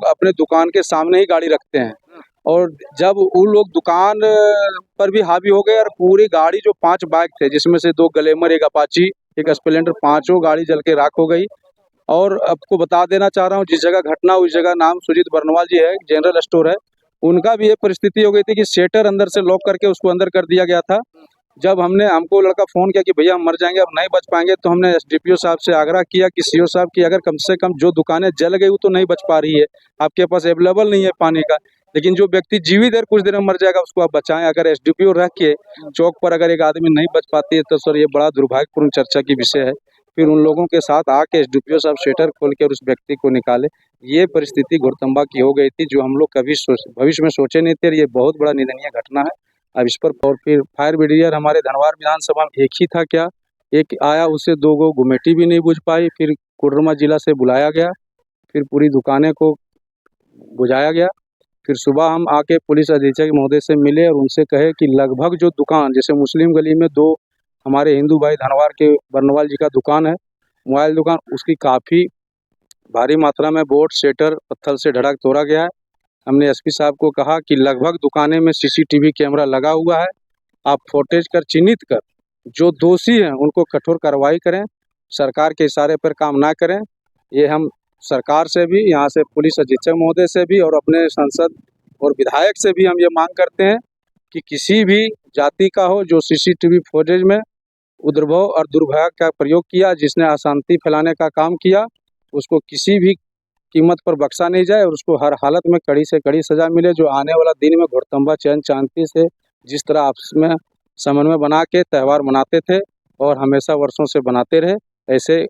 अपने दुकान के सामने ही गाड़ी रखते हैं और जब वो लोग दुकान पर भी हावी हो गए और पूरी गाड़ी जो 5 बाइक थे जिसमें से 2 ग्लैमर, एक अपाची, एक स्प्लेंडर, पांचों गाड़ी जल के राख हो गई। और आपको बता देना चाह रहा हूँ, जिस जगह घटना हुई, उस जगह नाम सुजीत बर्नवाल जी है, जनरल स्टोर है। उनका भी ये परिस्थिति हो गई थी कि शेटर अंदर से लॉक करके उसको अंदर कर दिया गया था। जब हमको लड़का फ़ोन किया कि भैया हम मर जाएंगे, अब नहीं बच पाएंगे, तो हमने एसडीपीओ साहब से आग्रह किया कि सीओ साहब की अगर कम से कम जो दुकानें जल गई वो तो नहीं बच पा रही है, आपके पास अवेलेबल नहीं है पानी का, लेकिन जो व्यक्ति जीवित है कुछ देर में मर जाएगा उसको आप बचाएं। अगर एसडीपीओ रख के चौक पर अगर एक आदमी नहीं बच पाती है तो सर ये बड़ा दुर्भाग्यपूर्ण चर्चा की विषय है। फिर उन लोगों के साथ आके एसडीपीओ साहब शटर खोल के उस व्यक्ति को निकाले। ये परिस्थिति घोड़तंबा की हो गई थी जो हम लोग कभी भविष्य में सोचे नहीं थे और ये बहुत बड़ा निंदनीय घटना है। अब इस पर और फिर फायर ब्रिगेडियर हमारे धनवार विधानसभा में एक ही था क्या, एक आया, उससे 2 गो गुमेटी भी नहीं बुझ पाई। फिर कोडरमा जिला से बुलाया गया, फिर पूरी दुकानें को बुझाया गया। फिर सुबह हम आके पुलिस अधीक्षक महोदय से मिले और उनसे कहे कि लगभग जो दुकान, जैसे मुस्लिम गली में 2 हमारे हिंदू भाई धनवार के बर्नवाल जी का दुकान है, मोबाइल दुकान, उसकी काफ़ी भारी मात्रा में बोर्ड, शटर पत्थर से ढड़ा तोड़ा गया है। हमने एसपी साहब को कहा कि लगभग दुकानें में सीसीटीवी कैमरा लगा हुआ है, आप फुटेज कर चिन्हित कर जो दोषी हैं उनको कठोर कार्रवाई करें, सरकार के इशारे पर काम ना करें। ये हम सरकार से भी, यहाँ से पुलिस अधीक्षक महोदय से भी और अपने सांसद और विधायक से भी हम ये मांग करते हैं कि किसी भी जाति का हो जो सीसीटीवी फुटेज में उद्भव और दुर्भाग्य का प्रयोग किया, जिसने अशांति फैलाने का काम किया, उसको किसी भी कीमत पर बख्शा नहीं जाए और उसको हर हालत में कड़ी से कड़ी सज़ा मिले। जो आने वाला दिन में घोड़तंबा चैन शांति से जिस तरह आपस में समन्वय बना के त्यौहार मनाते थे और हमेशा वर्षों से बनाते रहे, ऐसे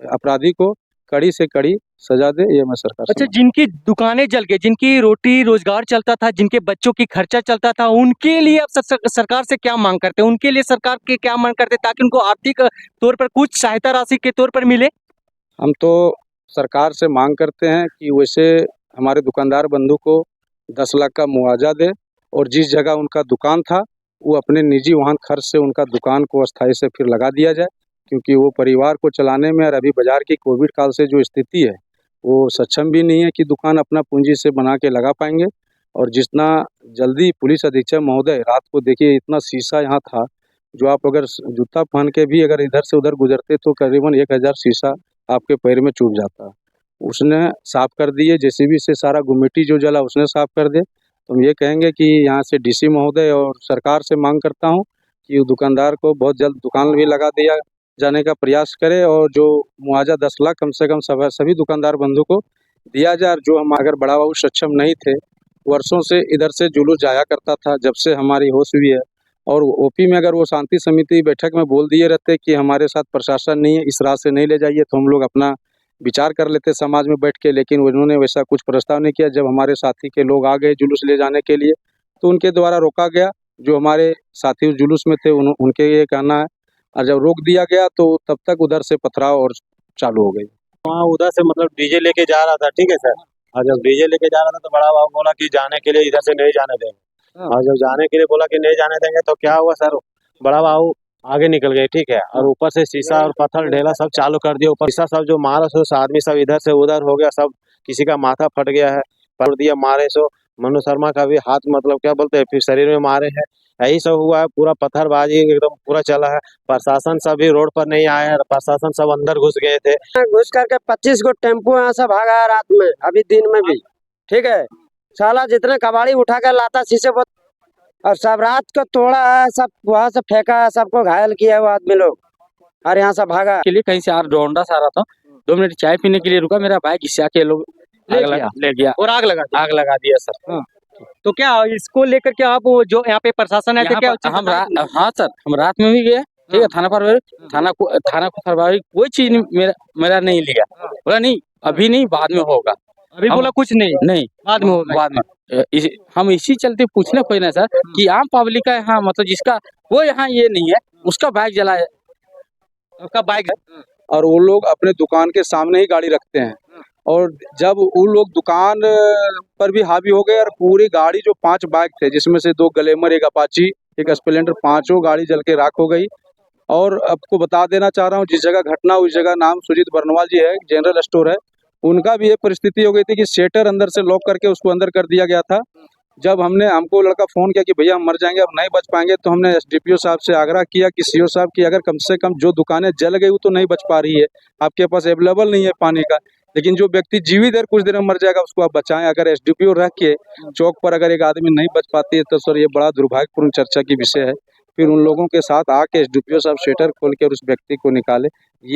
अपराधी को कड़ी से कड़ी सजा दे, ये मैं सरकार से। अच्छा, जिनकी दुकानें जल गई, जिनकी रोटी रोजगार चलता था, जिनके बच्चों की खर्चा चलता था, उनके लिए आप सरकार से क्या मांग करते हैं? उनके लिए सरकार के क्या मांग करते हैं ताकि उनको आर्थिक तौर पर कुछ सहायता राशि के तौर पर मिले? हम तो सरकार से मांग करते हैं कि वैसे हमारे दुकानदार बंधु को 10 लाख का मुआवजा दे और जिस जगह उनका दुकान था वो अपने निजी वाहन खर्च से उनका दुकान को अस्थायी से फिर लगा दिया जाए, क्योंकि वो परिवार को चलाने में और अभी बाजार की कोविड काल से जो स्थिति है वो सक्षम भी नहीं है कि दुकान अपना पूंजी से बना के लगा पाएंगे। और जितना जल्दी पुलिस अधीक्षक महोदय, रात को देखिए इतना शीशा यहाँ था, जो आप अगर जूता पहन के भी अगर इधर से उधर गुजरते तो करीबन 1000 शीशा आपके पैर में चुभ जाता। उसने साफ कर दिए, जेसीबी से सारा गुमेटी जो जला उसने साफ कर दे। तो हम ये कहेंगे कि यहाँ से डीसी महोदय और सरकार से मांग करता हूँ कि वो दुकानदार को बहुत जल्द दुकान भी लगा दिया जाने का प्रयास करे और जो मुआवजा 10 लाख कम से कम सभी दुकानदार बंधु को दिया जाए। जो हम अगर बड़ा बाबू सक्षम नहीं थे, वर्षों से इधर से जुलूस जाया करता था जब से हमारी होश हुई है, और ओपी में अगर वो शांति समिति बैठक में बोल दिए रहते कि हमारे साथ प्रशासन नहीं है, इस राह से नहीं ले जाइए, तो हम लोग अपना विचार कर लेते समाज में बैठ के, लेकिन उन्होंने वैसा कुछ प्रस्ताव नहीं किया। जब हमारे साथी के लोग आ गए जुलूस ले जाने के लिए तो उनके द्वारा रोका गया। जो हमारे साथी उस जुलूस में थे उनके ये कहना है, और जब रोक दिया गया तो तब तक उधर से पथराव और चालू हो गई। वहाँ उधर से मतलब डीजे लेके जा रहा था, ठीक है सर, और जब डीजे लेके जा रहा था तो बड़ा बाबू बोला कि जाने के लिए इधर से नहीं जाने देंगे, और जब जाने के लिए बोला कि नहीं जाने देंगे तो क्या हुआ सर, बड़ा बाबू आगे निकल गए, ठीक है, और ऊपर से शीशा और पत्थर ढेला सब चालू कर दिया। ऊपर शीशा सब जो मारा सो आदमी सब इधर से उधर हो गया, सब किसी का माथा फट गया है, पड़ दिया मारे सो। मनु शर्मा का भी हाथ मतलब क्या बोलते हैं फिर शरीर में मारे हैं, यही सब हुआ है। पूरा पत्थरबाजी एकदम पूरा चला है। प्रशासन सब भी रोड पर नहीं आया है, प्रशासन सब अंदर घुस गए थे। घुस करके 25 गो टेम्पो यहाँ से भागा है रात में, अभी दिन में भी, ठीक है। साला जितने कबाड़ी उठा कर लाता शीशे पर, और सब रात को तोड़ा है, सब वहाँ से फेंका है, सबको घायल किया है वो आदमी लोग, और यहाँ से भागा के लिए कहीं से डोंडा से आ रहा था, 2 मिनट चाय पीने के लिए रुका, मेरा बाइक घिसा के लोग ले गया और आग लगा दिया सर। तो क्या इसको लेकर के आप जो यहाँ पे प्रशासन है क्या? हाँ सर, हम रात में भी गए, ठीक है, थाना पर थाना को सरवाही कोई चीज मेरा नहीं लिया, बोला नहीं अभी नहीं बाद में होगा, अभी बोला कुछ नहीं बाद में होगा, बाद में। हम इसी चलते पूछने कोई ना सर कि आम पब्लिक का यहाँ मतलब जिसका वो यहाँ ये नहीं है उसका बाइक जला है, उसका बाइक है, और वो लोग अपने दुकान के सामने ही गाड़ी रखते हैं और जब वो लोग दुकान पर भी हावी हो गए और पूरी गाड़ी जो 5 बाइक थे जिसमें से 2 ग्लैमर, एक अपाची, एक स्प्लेंडर, पांचों गाड़ी जल के राख हो गई। और आपको बता देना चाह रहा हूँ, जिस जगह घटना हुई उस जगह नाम सुजीत बर्नवाल जी है, जनरल स्टोर है। उनका भी ये परिस्थिति हो गई थी कि शेटर अंदर से लॉक करके उसको अंदर कर दिया गया था। जब हमको लड़का फ़ोन किया कि भैया हम मर जाएंगे, अब नहीं बच पाएंगे, तो हमने एसडीपीओ साहब से आग्रह किया कि सीओ साहब की अगर कम से कम जो दुकानें जल गई वो तो नहीं बच पा रही है, आपके पास अवेलेबल नहीं है पानी का, लेकिन जो व्यक्ति जीवित है कुछ देर में मर जाएगा उसको आप बचाएं। अगर एसडीपीओ रह के चौक पर अगर एक आदमी नहीं बच पाती है तो सर ये बड़ा दुर्भाग्यपूर्ण चर्चा की विषय है। फिर उन लोगों के साथ आके एसडीपीओ साहब शटर खोल के उस व्यक्ति को निकाले।